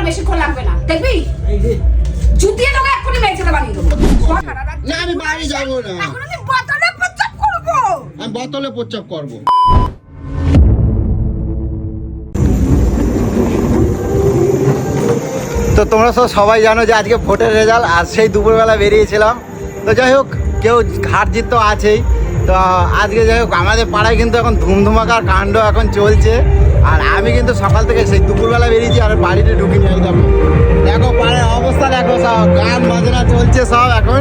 বেশিক্ষণ লাগবে না, দেখবি জুতিয়ে তোকে এক্ষুনি মেয়ে ছেলে বানিয়ে দেবো। না আমি বাড়ি যাবো না, এখন আমি বোতলে প্রস্তাব করবো। আমি বোতলে প্রস্রাব করবো। তো তোমরা সবাই জানো যে আজকে ভোটের রেজাল্ট, আজ সেই দুপুরবেলা বেরিয়েছিলাম। তো যাই হোক, কেউ হার জিত তো আছেই। তো আজকে যাই হোক, আমাদের পাড়ায় কিন্তু এখন ধুমধুমাকার কাণ্ড এখন চলছে। আর আমি কিন্তু সকাল থেকে সেই দুপুরবেলা বেরিয়েছি, আর বাড়িতে ঢুকিনি একদম। দেখো পাড়ার অবস্থা, দেখো সব গান বাজনা চলছে, সব এখন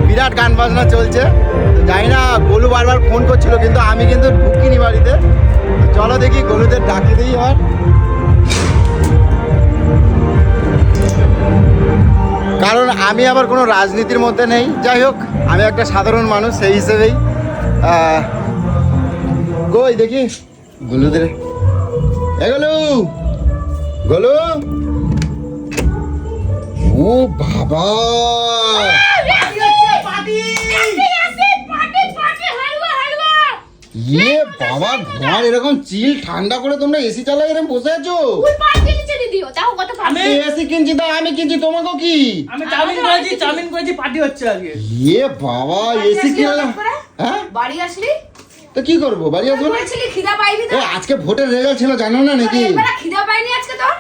বিরাট গান বাজনা চলছে। তো জানি না, গোলু বারবার ফোন করছিল, কিন্তু আমি কিন্তু ঢুকিনি বাড়িতে। চলো দেখি গোলুদের ডাকি দিই। আর কারণ আমি আবার কোনো রাজনীতির মধ্যে নেই। যাই হোক, আমি একটা সাধারণ মানুষ, সেই হিসেবেই কই দেখি গোলুদের। গোলু, গোলু, ও বাবা, ইয়ে বাবা, ঘর এরকম চিল ঠান্ডা করে তোমরা এসি চালাই এরকম বসে আছো? আমি এসি কিনছি, তা আমি কিনছি, তোমাকে কি? আমি চাউমিন করেছি পার্টি হচ্ছে আজকে। ইয়ে বাবা, এসি কিনলাম। হ্যাঁ, বাড়ি আসলি তো কি করবো, বাড়ি আসবো না? খিদা পাইনি তো? আজকে ভোটের রেজাল্ট ছিল, জানো না নাকি? খিদা পাইনি আজকে তোর?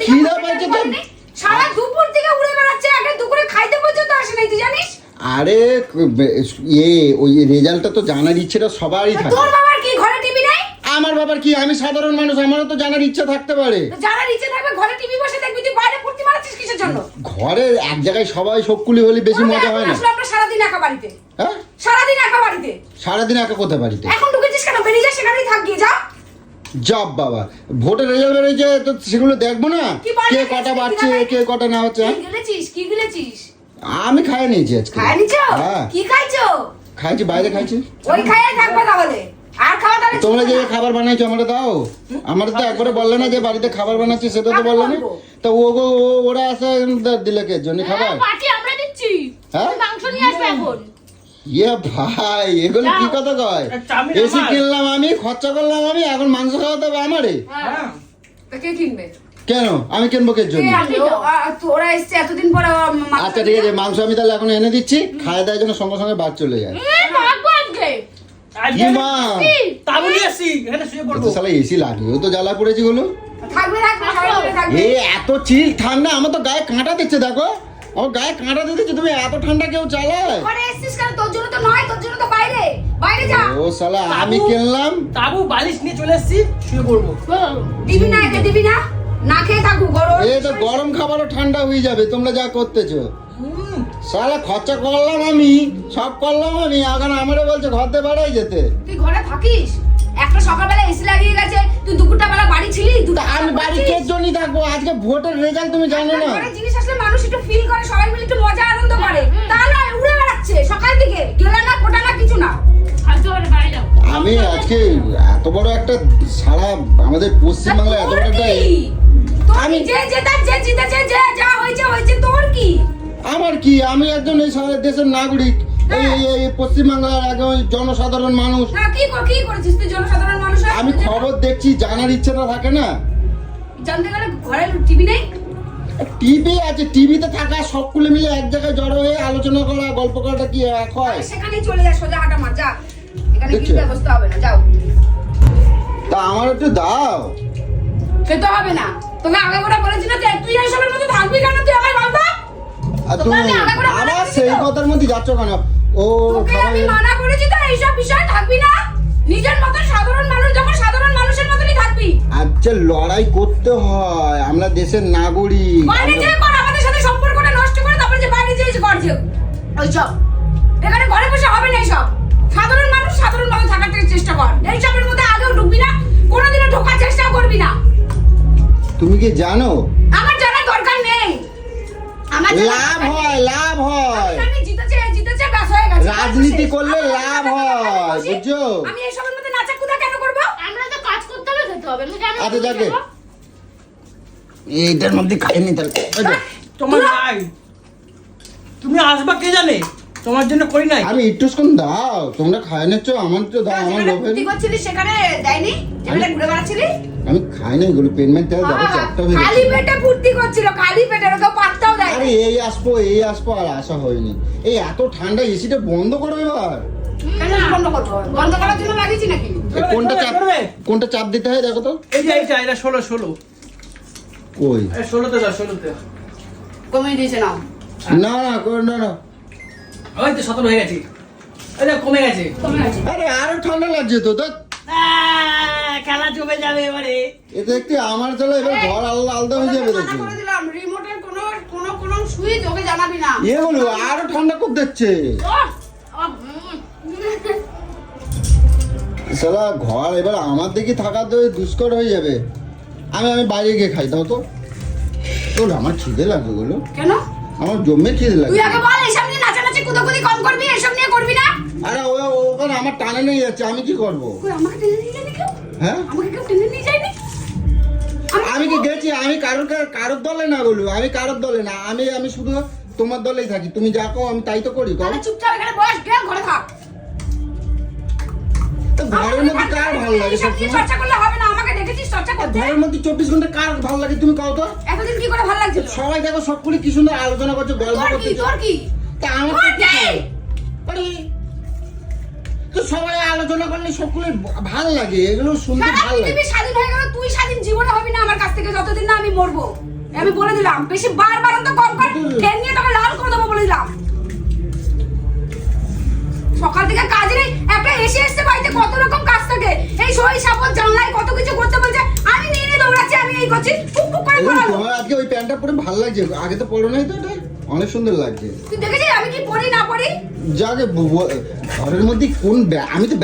খিদা পাইছে তো? সারা দুপুর থেকে উড়ে বেড়াচ্ছে, আগে দুপুরে খাইতে পর্যন্ত আসে নাই, তুই জানিস? আরে ওই রেজাল্টটা তো জানার ইচ্ছেটা সবারই থাকে। তোর বাবার কি ঘরে টিভি নাই? আমার বাবার কি, আমি সাধারণ মানুষ, আমারও তো জানার ইচ্ছা থাকতে পারে। জানার ইচ্ছে থাকবে, ঘরে টিভি বসে দেখবি, তুই বাইরে ফুর্তি মারাচ্ছিস কিসের জন্য? ঘরে এক জায়গায় সবাই সবকুলি হলে বেশি মজা হয় না? আসলে আমরা সারাদিন একা বাড়িতে। হ্যাঁ, সারাদিন একা বাড়িতে। সারাদিন একা কোথায় বাড়িতে? এখন ঢুকেছিস কেন? বেরিয়ে যা, সেখানেই থাক, গিয়ে যা। জব বাবা, ভোটের রেজাল্ট বেরিয়েছে তো সেগুলো দেখবো না? কে কটা বাড়ছে, কে কটা না হচ্ছে? কি গিলেছিস? কি গিলেছিস? আমি খাই নিয়েছি আজকে। খাই নিছো? হ্যাঁ, কি খাইছো? খাইছি, বাইরে খাইছি। ওই খাইয়ে থাকবে তাহলে, আর খাওয়া দাওয়া তোমরা যে খাবার বানাইছো আমারে দাও। আমার তো একবারে বললে না যে বাড়িতে খাবার বানাচ্ছি, সেটা তো বললে না। তো ওরা আসে দিলে কে জন্য খাবার? পার্টি আমরা দিচ্ছি। হ্যাঁ, মাংস নিয়ে আসবে এখন। ইয়ে ভাই, এগুলো কি কথা কয়? এসি কিনলাম আমি, খরচা করলাম আমি, এখন মাংস খাওয়াতে হবে আমারে? হ্যাঁ, কে কিনবে? কেন আমি কিনবো কে জন্য? তোরা এসছে এতদিন পরে। আচ্ছা ঠিক আছে, মাংস আমি তাহলে এখন এনে দিচ্ছি, খাওয়া দাওয়ার জন্য সঙ্গে সঙ্গে বাদ চলে যায়। ভাগবো আজকে। কি মা, তাবু নিয়ে আসছি, এখানে শুয়ে পড়বো। শালা এসি লাগিয়েও তো জ্বালা পড়েছি গুলো। থাকবে থাকবে, সবাই থাকবে। এই এত চিল ঠান্ডা, আমার তো গায়ে কাঁটা দিচ্ছে। দেখো আমার গায়ে কাঁটা দিচ্ছে, তুমি এত ঠান্ডা কেউ চালায়? ঘরে এসছিস কেন? তোর জন্য তো নয়, তোর জন্য তো বাইরে। বাইরে যা। ও শালা, আমি কিনলাম তাবু বালিশ নিয়ে চলে এসছি, শুয়ে পড়বো। দিবি না, একে দিবি না, না খেয়ে থাকবো। গরম এই তো গরম খাবারও ঠান্ডা হয়ে যাবে, তোমরা যা করতেছো। শালা খরচা করলাম আমি, সব করলাম আমি, এখন আমারে বলছে ঘর দিয়ে বাড়াই যেতে। তুই ঘরে থাকিস? একটা সকালবেলা এসি লাগিয়ে গেছে, তুই দুপুরটা বেলা বাড়ি ছিলি। আমি বাড়ি কে জন্যই থাকবো? আজকে ভোটের রেজাল্ট তুমি জানো না? ঘরে জিনিস আসলে মানুষ একটু ফিল করে, সবাই মিলে একটু মজা আনন্দ করে। তা নয়, উড়ে বেড়াচ্ছে সকাল থেকে, গেলা না কোটা না কিছু না। আজকে ওর বাড়ি যাও। আমি আজকে এত বড় একটা, সারা আমাদের পশ্চিমবাংলায় এত বড় একটা, আমি যে যেটা যে জিতেছে, যে যা হয়েছে হয়েছে, তোর কি? আমার কি, আমি একজন এই সারা দেশের নাগরিক, এই পশ্চিমবাংলার একজন জনসাধারণ মানুষ। না, কি করেছিস তুই জনসাধারণ মানুষ? আমি খবর দেখছি, জানার ইচ্ছাটা থাকে না? জানতে গেলে ঘরে টিভি নেই? টিভি আছে, টিভিতে থাকা সবগুলো মিলে এক জায়গায় জড়ো হয়ে আলোচনা করা, গল্প করাটা কি এক হয়? সেখানেই চলে যা, সোজা হাঁটা মার, যা। এখানে দেখছো? কিছু ব্যবস্থা হবে না, যাও। তা আমার একটু দাও। খেতে হবে না, তোকে আগে করে বলেছি না, তুই এইসবের মধ্যে থাকবি কেন? তুই আমায় বলতো। আর তুমি আবার সেই কথার মধ্যে যাচ্ছ কেন? ও তোকে আমি মানা করেছি তো, এইসব বিষয় থাকবি না। নিজের মতো সাধারণ মানুষ যখন সাধারণ মানুষের মতনই থাকবি। আচ্ছা, লড়াই করতে হয়, আমরা দেশের নাগরিক। বাইরে যে কর, আমাদের সাথে সম্পর্কটা নষ্ট করে তারপরে যে বাইরে যেয়ে করছে ওইসব। এখানে ঘরে বসে হবে না এইসব। সাধারণ মানুষ সাধারণ ভাবে থাকার চেষ্টা কর। এইসবের মধ্যে আগেও ঢুকবি না, কোনোদিনও ঢোকার চেষ্টাও করবি না। তুমি কি জানো আমার জানার দরকার নেই। আমার লাভ হয়, লাভ হয়, আমি জিতেছে ব্যাস হয়ে গেছে। রাজনীতি করলে লাভ হয়, বুঝছো? আমি এইসবের মধ্যে নাচাকুদা কেন করবো? আমরা তো কাজ করতে হবে, খেতে হবে। আমি কেন? আচ্ছা যাকে এইটার মধ্যে খাইনি তাহলে। তোমার নাই, তুমি আসবা কে জানে? তোমার জন্য করি নাই। আমি একটু দাও, তোমরা খাই নিচ্ছ, আমার তো দাও, আমার যেখানে লোভে ফুর্তি করছিলি সেখানে দেয়নি, যেখানে ঘুরে বেড়াচ্ছিলি আমি খাই না এগুলো, পেনমেন্ট দেখো চারটা হয়ে খালি গেছে। পেটে ফুর্তি করছিল, খালি পেটে ওকে পাত্তাও দেয় আরে এই আসবো আর আসা হয়নি। এই এত ঠান্ডা, এসিটা বন্ধ করো এবার। কেন বন্ধ করবো? বন্ধ করার জন্য লাগিয়েছি নাকি? এই কোনটা চাপ দিতে হয় দেখো তো। এই যে এইটা, এটা 16 কই 16তে দাও, 16তে। কমিয়ে দিয়েছে নাও। না না ওই তো 17 হয়ে গেছে। এই দেখো কমে গেছে। কমে আছে। আরে আরো ঠান্ডা লাগছে তো দেখ। খেলা জমে যাবে এবারে। এ দেখতে আমার চলো এবার ঘর আলাদা আলাদা হয়ে যাবে মানা দেখি। করে দিলাম, রিমোটের কোনো সুইচ ওকে জানাবি না। এগুলো আরো ঠান্ডা খুব দিচ্ছে। সালা ঘর এবার আমার দিকে থাকা তো দুষ্কর হয়ে যাবে। আমি বাইরে গিয়ে খাই দাও তো। তোর আমার খিদে লাগে বলো, কেন? আমার জমে খিদে লাগে। তুই আগে বল, এসব নিয়ে নাচানাচি কুদাকুদি কম করবি, এসব নিয়ে করবি না। আরে ওখানে আমার টানে নিয়ে যাচ্ছে, আমি কি করব? কই আমাকে টেনে নিয়ে যায়নি কেউ? হ্যাঁ আমাকে কেউ টেনে নিয়ে যায়নি? আমি কি গেছি? আমি কারোর দলে না বলু, আমি কারোর দলে না, আমি শুধু তোমার দলেই থাকি। তুমি যা কও আমি তাই তো করি। তাহলে চুপচাপ এখানে বস, গেম ঘরে থাক। তো ঘরের মধ্যে কার ভালো লাগে এসব নিয়ে সবসময়? চর্চা করলে হবে না, আমাকে দেখেছিস চর্চা করতে? ঘরের মধ্যে 24 ঘন্টা কার ভালো লাগে তুমি কও তো? এতদিন কি করে ভালো লাগছিল? সবাই দেখো সব করে কি সুন্দর আলোচনা করছে, গল্প তোর কি করছে। তোর কি? তা আমার তোর তো কি? কি? আরে, তো সবাই আলোচনা করলে সবগুলো ভালো লাগে, এগুলো শুনতে সারা ভালো লাগে। পৃথিবী স্বাধীন হয়ে গেল, তুই স্বাধীন জীবনে হবি না আমার কাছ থেকে যতদিন না আমি মরবো। আমি বলে দিলাম, বেশি বারবার তো কম কর, ফের নিয়ে তোকে লাল করে দেবো বলে দিলাম। সকাল থেকে কাজ নেই, একটা এসে আসতে বাড়িতে কত রকম কাজ থাকে, এই সই সাপোর্ট জানলাই কত কিছু করতে বলছে, আমি নিয়ে নিয়ে দৌড়াচ্ছি, আমি এই করছি, ফুক ফুক করে এই করালো। তোমার আজকে ওই প্যান্টটা পরে ভালো লাগছে, আগে তো পরো নাই তো, এটা অনেক সুন্দর লাগছে। তুই দেখেছিস আমি কি পড়ি না পড়ি? যাকে ঘরের মধ্যে কোন আমি তো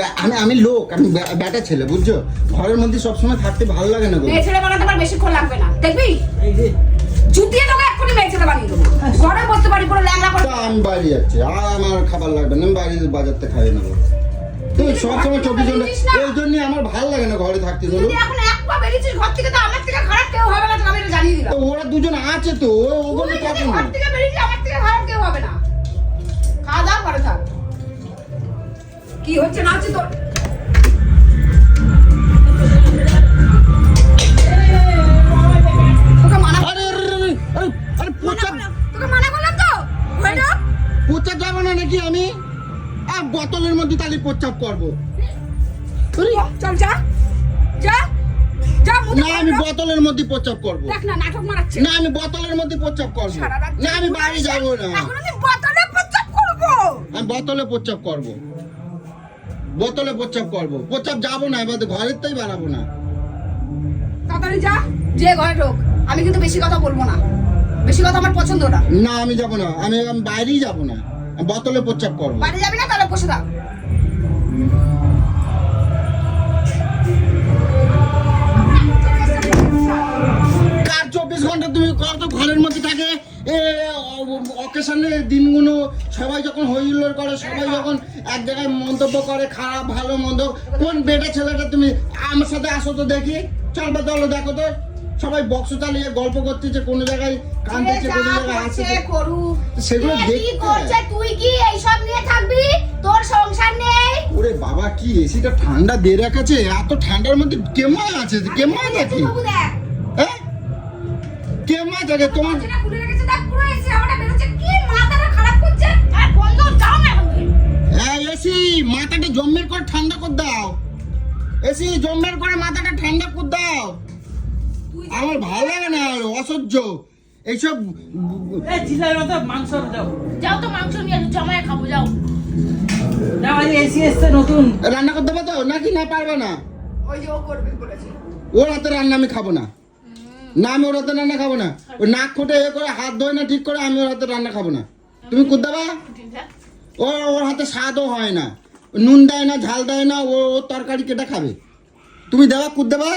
আমি লোক, আমি ব্যাটা ছেলে বুঝছো, ঘরের মধ্যে সবসময় থাকতে ভালো লাগে না গো। মেয়ে ছেলে বানাতে আমার বেশিক্ষণ লাগবে না, দেখবি এই যে জুতিয়ে তোকে এক্ষুনি মেয়ে ছেলে বানিয়ে দেবো। ঘরে বসতে পারি পুরো ল্যাংড়া করে। তা আমি বাড়ি যাচ্ছি, আর আমার খাবার লাগবে না, আমি বাইরে বাজার থেকে খাই নেবো। তুই সবসময় 24 ঘন্টা, এই জন্য আমার ভালো লাগে না ঘরে থাকতে তুই বলো। যদি এখন এক পা বেরিয়েছিস ঘর থেকে, তো আমার থেকে খারাপ কেউ হবে না, তোকে আমি এটা জানিয়ে দিলাম। তো ওরা দুজন আছে তো, ওগুলো তুই যদি থাকে না। ঘর থেকে বেরিয়েছিস, আমার থেকে খারাপ কেউ হবে না। খাওয়া দাওয়া করে থাক। কি হচ্ছে না হচ্ছে তোর? তোকে মানা আরে পোচা তোকে মানা করলাম তো, হয়তো পোচা যাবো না নাকি আমি? বোতলের মধ্যে তাহলে প্রচাপ করবো। চল যা যা যা মুখে না আমি বোতলের মধ্যে প্রচাপ করবো। দেখ না নাটক মারাচ্ছে। না আমি বোতলের মধ্যে প্রচাপ করবো। সারা রাত না আমি বাড়ি যাবো না, এখন আমি বোতলে প্রচাপ করবো। আমি বোতলে প্রচাপ করবো, বোতলে প্রচাপ করবো। প্রচাপ যাবো না, এবার ঘরের তাই বাড়াবো না। তাড়াতাড়ি যা, যে ঘরে ঢোক। আমি কিন্তু বেশি কথা বলবো না, বেশি কথা আমার পছন্দ না। না আমি যাবো না, আমি বাইরেই যাবো না, আমি বোতলে প্রচাপ করবো। বাড়ি যাবি না তাহলে বসে থাক। কার 24 ঘন্টা তুমি কত ঘরের মধ্যে থাকে? অকেশনের দিনগুলো সবাই যখন হইহুল্লোড় করে, সবাই যখন এক জায়গায় মন্তব্য করে, খারাপ ভালো মন্দ, কোন বেটা ছেলেটা তুমি আমার সাথে আসো তো দেখি, চলবে দলে দেখো তো, সবাই বক্স চালিয়ে গল্প করতেছে, কোনো জায়গায় কাঁদতেছে, কোনো জায়গায় হাসছে, সেগুলো দেখতে। তুই কি এইসব নিয়ে থাকবি? তোর সংসার নেই? ওরে বাবা, কি এসিটা ঠান্ডা দিয়ে রেখেছে, এত ঠান্ডার মধ্যে কেমন আছে, কেমন নাকি? বাবু দেখ, হ্যাঁ কেমন থাকে তোমার? দরজাটা খুলে রেখেছে, দেখ পুরো এসি হাওয়াটা বেরোচ্ছে, কি মাথাটা খারাপ করছে। আর বন্ধ দাও না এখন তুমি। হ্যাঁ এসি মাথাটা জম্মের করে ঠান্ডা করে দাও, এসি জম্মের করে মাথাটা ঠান্ডা করে দাও। আমার ভালো লাগে না, অসহ্য এইসব। এই জিলার মতো মাংস দাও। যাও তো মাংস নিয়ে আসো, জমায়ে খাবো যাও। না ভাই এসি এসছে নতুন। রান্না করতে পারো তো নাকি না পারবে না? ওই যে ও করবে বলেছে। ওর হাতে রান্না আমি খাবো না, না আমি ওর হাতে রান্না খাবো না। ওই নাক ফুটে এ করে হাত ধোয় না ঠিক করে, আমি ওর হাতে রান্না খাবো না। তুমি কুদ দেবা? ওর হাতে স্বাদও হয় না, নুন দেয় না, ঝাল দেয় না, ও তরকারি কেটে খাবে। তুমি দেবা, কুদ দেবা?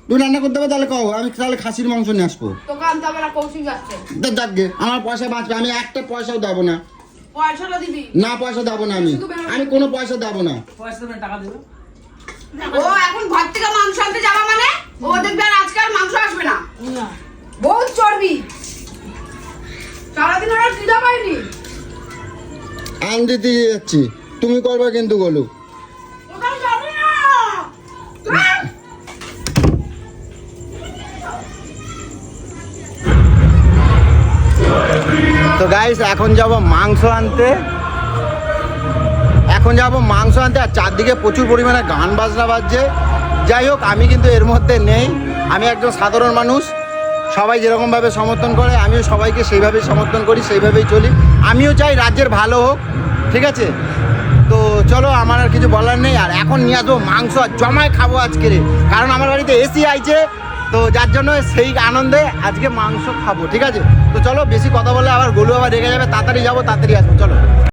তুমি রান্না করতে দেবে তাহলে কও, আমি তাহলে খাসির মাংস নিয়ে আসবো। তোকে আনতে হবে না, কৌশিক যাচ্ছে। দেখবে আমার পয়সা বাঁচবে, আমি একটা পয়সাও দেবো না। পয়সাটা দিবি। না পয়সা দেবো না, আমি কোনো পয়সা দেবো না। পয়সা দেবেন, টাকা দেবে। ও এখন ঘর থেকে মাংস আনতে যাবা মানে ও দেখবে আর আজকে আর মাংস আসবে না। না বহুত চর্বি, সারাদিন ওরা খিদা পায়নি। গান দিতে যাচ্ছি, তুমি করবা কিন্তু গোলু। কোথাও যাবি না। তো গাইস এখন যাব মাংস আনতে, আর চারদিকে প্রচুর পরিমাণে গান বাজনা বাজছে। যাই হোক, আমি কিন্তু এর মধ্যে নেই, আমি একজন সাধারণ মানুষ। সবাই যেরকমভাবে সমর্থন করে আমিও সবাইকে সেইভাবেই সমর্থন করি, সেইভাবেই চলি। আমিও চাই রাজ্যের ভালো হোক, ঠিক আছে? তো চলো, আমার আর কিছু বলার নেই। আর এখন নিয়ে আসবো মাংস, আর জমায় খাবো আজকে, কারণ আমার বাড়িতে এসি আইছে, তো যার জন্য সেই আনন্দে আজকে মাংস খাবো, ঠিক আছে? তো চলো, বেশি কথা বললে আবার গোলু আবার রেগে যাবে। তাড়াতাড়ি যাবো, তাড়াতাড়ি আসবো, চলো।